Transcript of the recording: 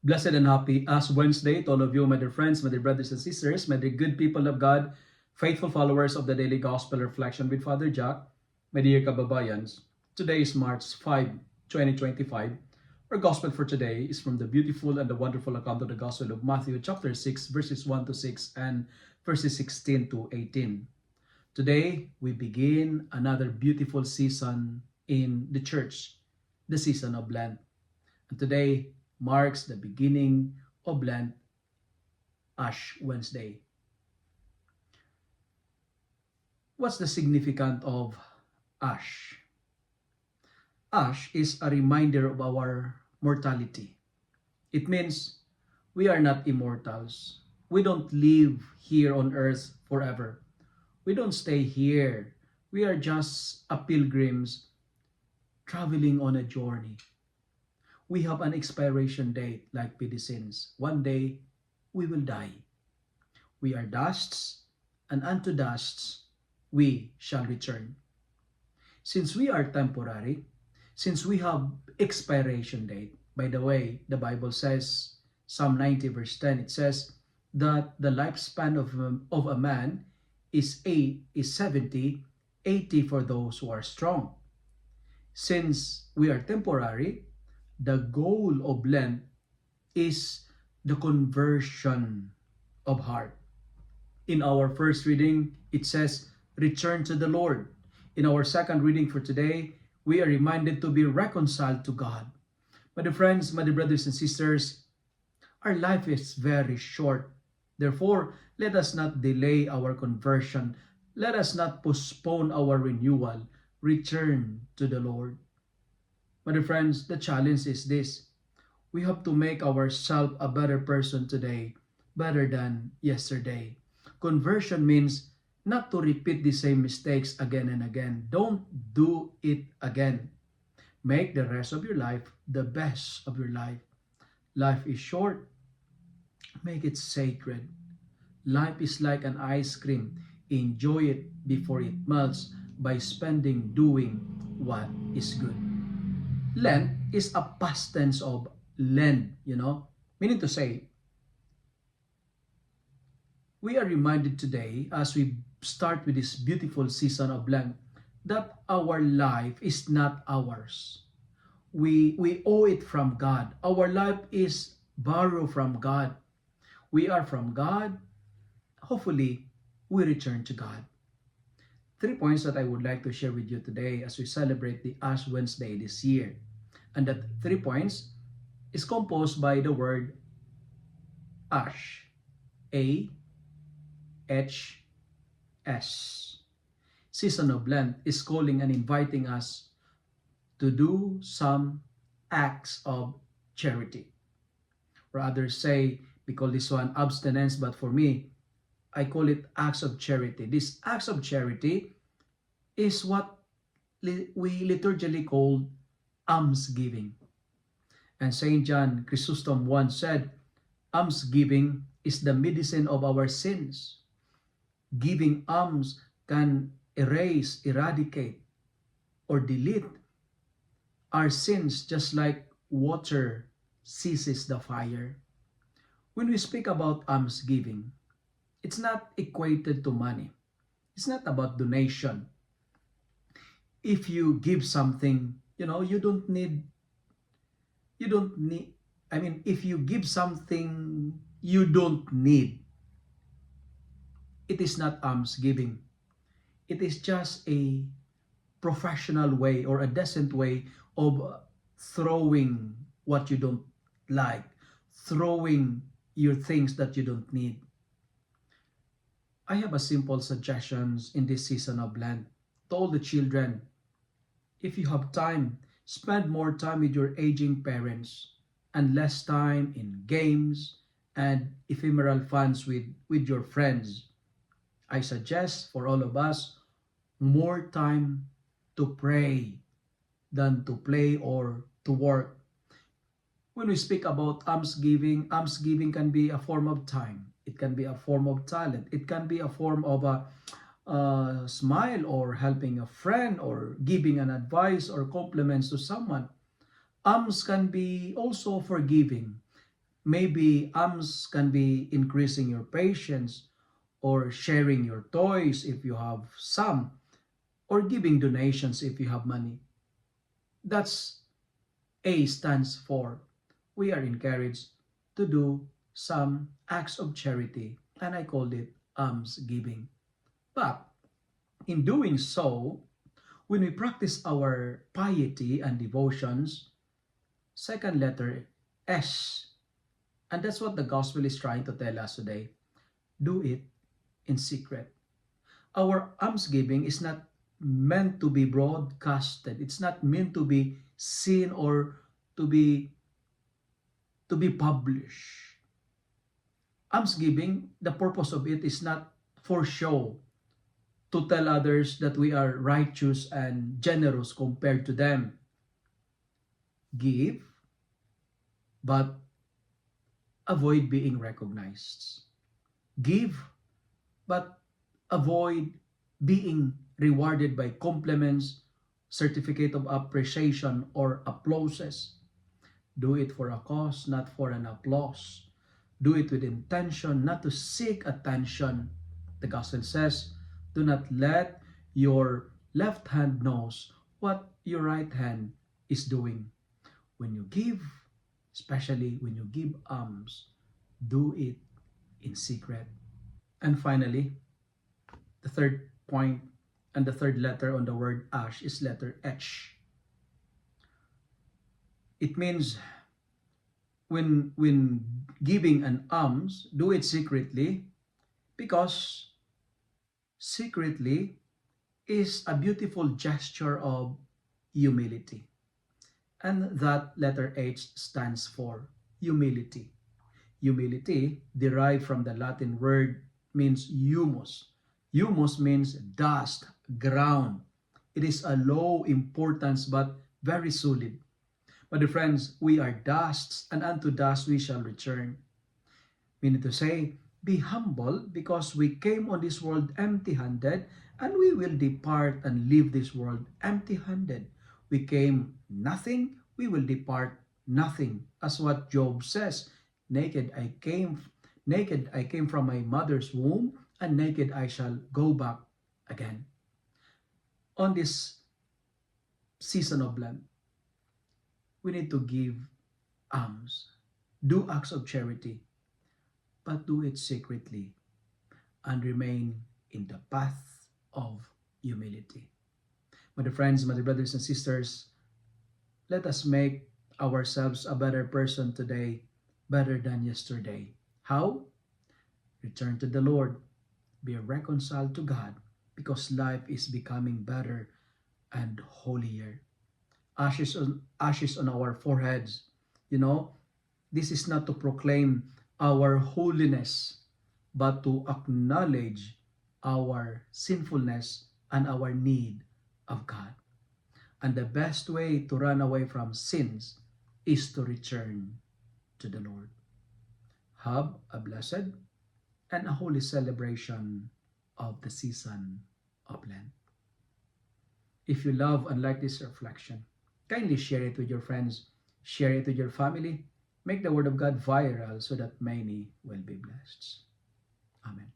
Blessed and happy Ash Wednesday to all of you, my dear friends, my dear brothers and sisters, my dear good people of God, faithful followers of the Daily Gospel Reflection with Father Jack, my dear kababayans. Today is March 5, 2025. Our Gospel for today is from the beautiful and the wonderful account of the Gospel of Matthew chapter 6, verses 1 to 6 and verses 16 to 18. Today, we begin another beautiful season in the church, the season of Lent. And today marks the beginning of Lent, Ash Wednesday. What's the significance of Ash? Ash is a reminder of our mortality. It means we are not immortals. We don't live here on earth forever. We don't stay here. We are just a pilgrims traveling on a journey. We have an expiration date like medicines. One day, we will die. We are dusts, and unto dusts we shall return. Since we are temporary, since we have expiration date, by the way, the Bible says, Psalm 90 verse 10, it says that the lifespan of a man is 70, 80 for those who are strong. Since we are temporary, the goal of Lent is the conversion of heart. In our first reading, it says, return to the Lord. In our second reading for today, we are reminded to be reconciled to God. My dear friends, my dear brothers and sisters, our life is very short. Therefore, let us not delay our conversion. Let us not postpone our renewal. Return to the Lord. My dear friends, the challenge is this. We have to make ourselves a better person today, better than yesterday. Conversion means not to repeat the same mistakes again and again. Don't do it again. Make the rest of your life the best of your life. Life is short. Make it sacred. Life is like an ice cream. Enjoy it before it melts by spending doing what is good. Lent is a past tense of lend, meaning to say, we are reminded today as we start with this beautiful season of Lent that our life is not ours. We owe it from God. Our life is borrowed from God. We are from God. Hopefully, we return to God. 3 points that I would like to share with you today as we celebrate the Ash Wednesday this year. And that 3 points is composed by the word Ash. A-H-S. Season of Lent is calling and inviting us to do some acts of charity. Or others say, we call this one abstinence, but for me, I call it acts of charity. This acts of charity is what we liturgically call almsgiving. And St. John Chrysostom once said, almsgiving is the medicine of our sins. Giving alms can erase, eradicate, or delete our sins just like water ceases the fire. When we speak about almsgiving, it's not equated to money. It's not about donation. If you give something, you don't need, if you give something you don't need, it is not almsgiving. It is just a professional way or a decent way of throwing what you don't like, throwing your things that you don't need. I have a simple suggestions in this season of Lent to all the children. If you have time, spend more time with your aging parents and less time in games and ephemeral funs with your friends. I suggest for all of us more time to pray than to play or to work. When we speak about almsgiving can be a form of time. It can be a form of talent. It can be a form of a smile or helping a friend or giving an advice or compliments to someone. Alms can be also forgiving. Maybe alms can be increasing your patience or sharing your toys if you have some or giving donations if you have money. That's A stands for we are encouraged to do some acts of charity, and I called it alms giving. But in doing so, when we practice our piety and devotions, second letter S, and that's what the gospel is trying to tell us today. Do it in secret. Our almsgiving is not meant to be broadcasted. It's not meant to be seen or to be published. Almsgiving, the purpose of it is not for show, to tell others that we are righteous and generous compared to them. Give, but avoid being recognized. Give, but avoid being rewarded by compliments, certificate of appreciation, or applauses. Do it for a cause, not for an applause. Do it with intention, not to seek attention. The gospel says, do not let your left hand knows what your right hand is doing. When you give, especially when you give alms, do it in secret. And finally, the third point and the third letter on the word ash is letter H. It means when giving an alms, do it secretly, because secretly is a beautiful gesture of humility. And that letter H stands for humility. Humility, derived from the Latin word, means humus. Humus means dust, ground. It is a low importance but very solid. My dear friends, we are dusts, and unto dust we shall return. Meaning to say, be humble, because we came on this world empty-handed, and we will depart and leave this world empty-handed. We came nothing, we will depart nothing. As what Job says, naked I came from my mother's womb, and naked I shall go back again. On this season of Lent, we need to give alms, do acts of charity, but do it secretly and remain in the path of humility. My dear friends, my dear brothers and sisters, let us make ourselves a better person today, better than yesterday. How? Return to the Lord, be reconciled to God, because life is becoming better and holier. Ashes on our foreheads. You know, this is not to proclaim our holiness, but to acknowledge our sinfulness and our need of God. And the best way to run away from sins is to return to the Lord. Have a blessed and a holy celebration of the season of Lent. If you love and like this reflection, kindly share it with your friends, share it with your family, make the Word of God viral so that many will be blessed. Amen.